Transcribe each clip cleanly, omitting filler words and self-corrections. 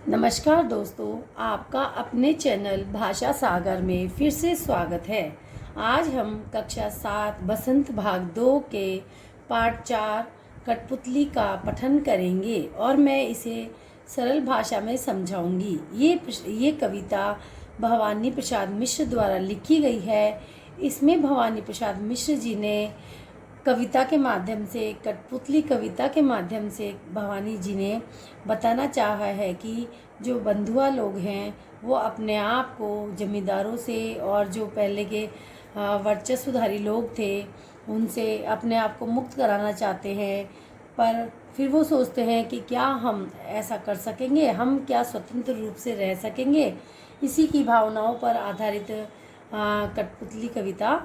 नमस्कार दोस्तों, आपका अपने चैनल भाषा सागर में फिर से स्वागत है। आज हम कक्षा 7 बसंत भाग 2 के पाठ 4 कठपुतली का पठन करेंगे और मैं इसे सरल भाषा में समझाऊंगी। ये कविता भवानी प्रसाद मिश्र द्वारा लिखी गई है। इसमें भवानी प्रसाद मिश्र जी ने कविता के माध्यम से, कठपुतली कविता के माध्यम से भवानी जी ने बताना चाहा है कि जो बंधुआ लोग हैं वो अपने आप को जमींदारों से और जो पहले के वर्चस्वधारी लोग थे उनसे अपने आप को मुक्त कराना चाहते हैं। पर फिर वो सोचते हैं कि क्या हम ऐसा कर सकेंगे, हम क्या स्वतंत्र रूप से रह सकेंगे। इसी की भावनाओं पर आधारित कठपुतली कविता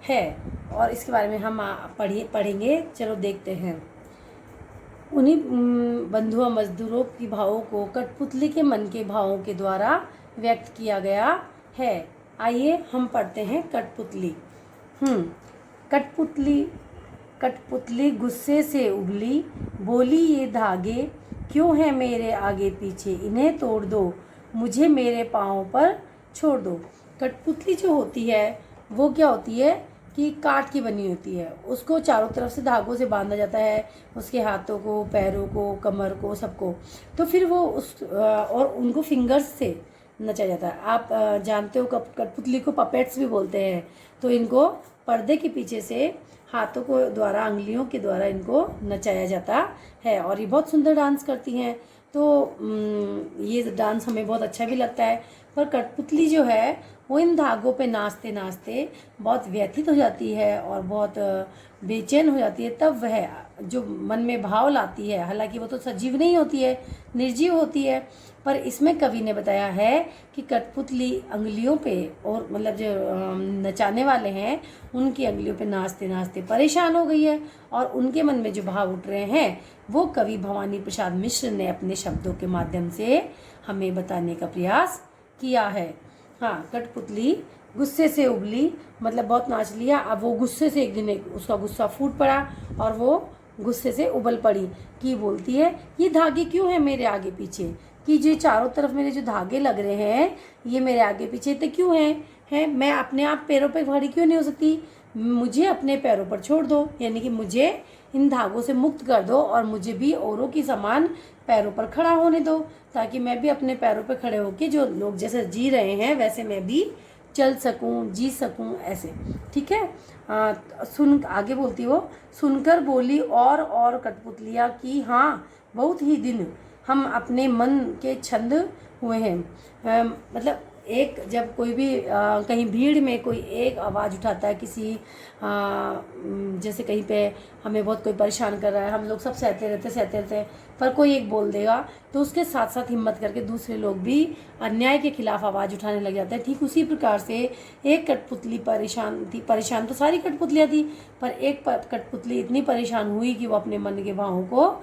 है और इसके बारे में हम पढ़ेंगे। चलो देखते हैं। उन्हीं बंधुआ मजदूरों की भावों को कठपुतली के मन के भावों के द्वारा व्यक्त किया गया है। आइए हम पढ़ते हैं कठपुतली। कठपुतली कठपुतली गुस्से से उबली, बोली ये धागे क्यों हैं मेरे आगे पीछे, इन्हें तोड़ दो, मुझे मेरे पाँव पर छोड़ दो। कठपुतली जो होती है वो क्या होती है कि काठ की बनी होती है। उसको चारों तरफ से धागों से बांधा जाता है, उसके हाथों को, पैरों को, कमर को, सबको। तो फिर वो और उनको फिंगर्स से नचा जाता है। आप जानते हो कठपुतली को पपेट्स भी बोलते हैं। तो इनको पर्दे के पीछे से हाथों को द्वारा, अंगुलियों के द्वारा इनको नचाया जाता है और ये बहुत सुंदर डांस करती हैं। तो ये डांस हमें बहुत अच्छा भी लगता है। पर कठपुतली जो है वो इन धागों पे नाचते नाचते बहुत व्यथित हो जाती है और बहुत बेचैन हो जाती है। तब वह जो मन में भाव लाती है, हालांकि वो तो सजीव नहीं होती है, निर्जीव होती है, पर इसमें कवि ने बताया है कि कठपुतली अंगुलियों पे, और मतलब जो नचाने वाले हैं उनकी अंगुलियों पे नाचते नाचते परेशान हो गई है और उनके मन में जो भाव उठ रहे हैं वो कवि भवानी प्रसाद मिश्र ने अपने शब्दों के माध्यम से हमें बताने का प्रयास किया है। कठपुतली गुस्से से उबली, मतलब बहुत नाच लिया। अब वो गुस्से से एक दिन उसका गुस्सा फूट पड़ा और वो गुस्से से उबल पड़ी कि बोलती है ये धागे क्यों हैं मेरे आगे पीछे, कि जो चारों तरफ मेरे जो धागे लग रहे हैं ये मेरे आगे पीछे तो क्यों हैं मैं अपने आप पैरों पर खड़ी क्यों नहीं हो सकती, मुझे अपने पैरों पर छोड़ दो, यानी कि मुझे इन धागों से मुक्त कर दो और मुझे भी औरों की समान पैरों पर खड़ा होने दो, ताकि मैं भी अपने पैरों पर खड़े होकर जो लोग जैसे जी रहे हैं वैसे मैं भी चल सकूं, जी सकूं, ऐसे। ठीक है। सुन आगे बोलती वो, सुनकर बोली और कठपुतलियाँ की हाँ बहुत ही दिन हम अपने मन के छंद हुए हैं। मतलब एक जब कोई भी कहीं भीड़ में कोई एक आवाज़ उठाता है किसी जैसे कहीं पे हमें बहुत कोई परेशान कर रहा है, हम लोग सब सहते रहते हैं, पर कोई एक बोल देगा तो उसके साथ साथ हिम्मत करके दूसरे लोग भी अन्याय के खिलाफ आवाज़ उठाने लग जाते हैं। ठीक उसी प्रकार से एक कठपुतली परेशान थी। परेशान तो सारी कठपुतलियाँ थी, पर एक कठपुतली इतनी परेशान हुई कि वो अपने मन के भावों को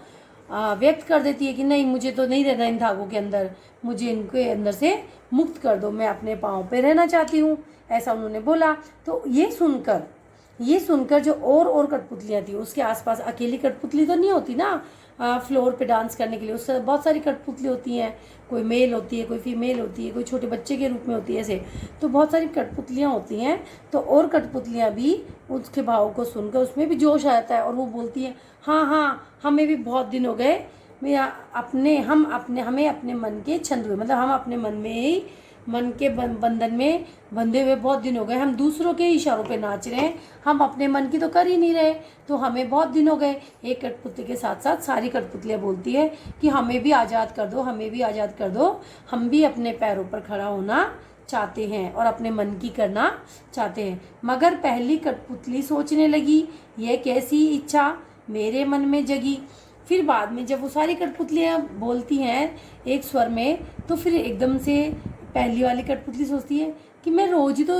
व्यक्त कर देती है कि नहीं, मुझे तो नहीं रहना इन धागों के अंदर, मुझे इनके अंदर से मुक्त कर दो, मैं अपने पाँव पे रहना चाहती हूँ, ऐसा उन्होंने बोला। तो ये सुनकर जो और कठपुतलियाँ थी उसके आसपास, अकेली कठपुतली तो नहीं होती ना फ्लोर पे डांस करने के लिए, उससे बहुत सारी कठपुतली होती हैं, कोई मेल होती है, कोई फीमेल होती है, कोई छोटे बच्चे के रूप में होती है, ऐसे तो बहुत सारी कठपुतलियाँ होती हैं। तो और कठपुतलियाँ भी उसके भाव को सुनकर उसमें भी जोश आता है और वो बोलती हैं हाँ हमें भी बहुत दिन हो गए, हमें अपने मन के छंद हुए, मतलब हम अपने मन में ही, मन के बंधन में बंधे हुए बहुत दिन हो गए, हम दूसरों के इशारों पे नाच रहे हैं, हम अपने मन की तो कर ही नहीं रहे, तो हमें बहुत दिन हो गए। एक कठपुतली के साथ साथ सारी कठपुतलियाँ बोलती है कि हमें भी आज़ाद कर दो, हमें भी आज़ाद कर दो, हम भी अपने पैरों पर खड़ा होना चाहते हैं और अपने मन की करना चाहते हैं। मगर पहली कठपुतली सोचने लगी, यह कैसी इच्छा मेरे मन में जगी। फिर बाद में जब वो सारी कठपुतलियाँ बोलती हैं एक स्वर में, तो फिर एकदम से पहली वाली कठपुतली सोचती है कि मैं रोज ही तो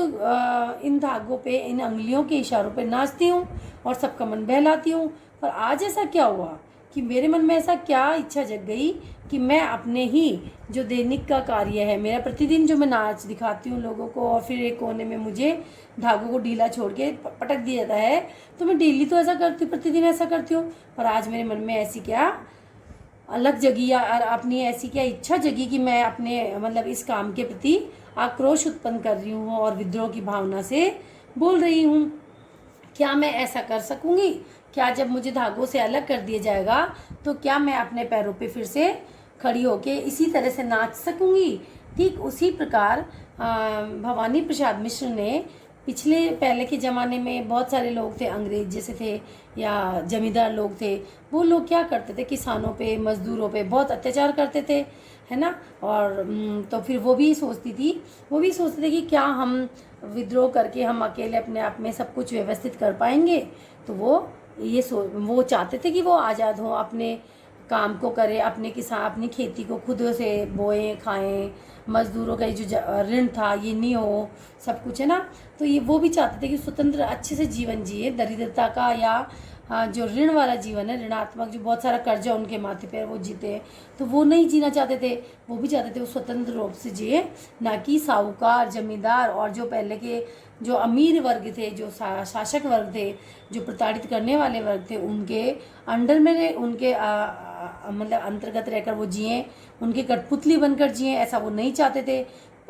इन धागों पे, इन अंगुलियों के इशारों पे नाचती हूँ और सबका मन बहलाती हूँ, पर आज ऐसा क्या हुआ कि मेरे मन में ऐसा क्या इच्छा जग गई कि मैं अपने ही जो दैनिक का कार्य है, मेरा प्रतिदिन जो मैं नाच दिखाती हूँ लोगों को और फिर एक कोने में मुझे धागों को ढीला छोड़ के पटक दिया जाता है, तो मैं डेली तो ऐसा करती हूँ, प्रतिदिन ऐसा करती हूँ, पर आज मेरे मन में ऐसी क्या अलग जगी या अपनी ऐसी क्या इच्छा जगी कि मैं अपने मतलब इस काम के प्रति आक्रोश उत्पन्न कर रही हूँ और विद्रोह की भावना से बोल रही हूँ। क्या मैं ऐसा कर सकूंगी? क्या जब मुझे धागों से अलग कर दिया जाएगा तो क्या मैं अपने पैरों पे फिर से खड़ी होके इसी तरह से नाच सकूंगी? ठीक उसी प्रकार भवानी प्रसाद मिश्र ने पहले के ज़माने में बहुत सारे लोग थे, अंग्रेज जैसे थे या जमींदार लोग थे, वो लोग क्या करते थे, किसानों पे मज़दूरों पे बहुत अत्याचार करते थे, है ना। और तो फिर वो भी सोचते थे कि क्या हम विद्रोह करके हम अकेले अपने आप में सब कुछ व्यवस्थित कर पाएंगे। तो वो चाहते थे कि वो आज़ाद हों, अपने काम को करें, अपनी खेती को खुद से बोएं खाएं, मज़दूरों का जो ऋण था ये नहीं हो, सब कुछ, है ना। तो वो भी चाहते थे कि स्वतंत्र अच्छे से जीवन जिए, दरिद्रता का या जो ऋण वाला जीवन है, ऋणात्मक जो बहुत सारा कर्जा उनके माथे पे वो जीते, तो वो नहीं जीना चाहते थे। वो भी चाहते थे वो स्वतंत्र रूप से जिए, ना कि साहूकार जमींदार और जो पहले के जो अमीर वर्ग थे, जो शासक वर्ग थे, जो प्रताड़ित करने वाले वर्ग थे, उनके अंडर में उनके मतलब अंतर्गत रहकर वो जिए, उनके कठपुतली बनकर जिए, ऐसा वो नहीं चाहते थे।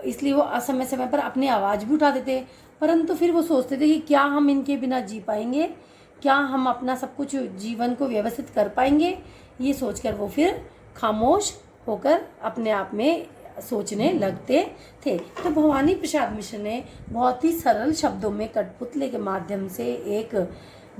इसलिए वो असमय समय पर अपनी आवाज़ भी उठाते थे। परंतु फिर वो सोचते थे कि क्या हम इनके बिना जी पाएंगे, क्या हम अपना सब कुछ जीवन को व्यवस्थित कर पाएंगे। ये सोचकर वो फिर खामोश होकर अपने आप में सोचने लगते थे। तो भवानी प्रसाद मिश्र ने बहुत ही सरल शब्दों में कठपुतली के माध्यम से एक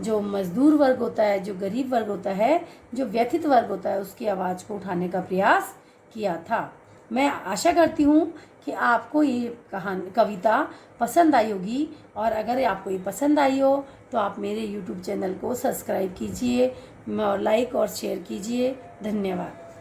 जो मजदूर वर्ग होता है, जो गरीब वर्ग होता है, जो व्यथित वर्ग होता है, उसकी आवाज़ को उठाने का प्रयास किया था। मैं आशा करती हूँ कि आपको ये कविता पसंद आई होगी, और अगर आपको ये पसंद आई हो तो आप मेरे YouTube चैनल को सब्सक्राइब कीजिए और लाइक और शेयर कीजिए। धन्यवाद।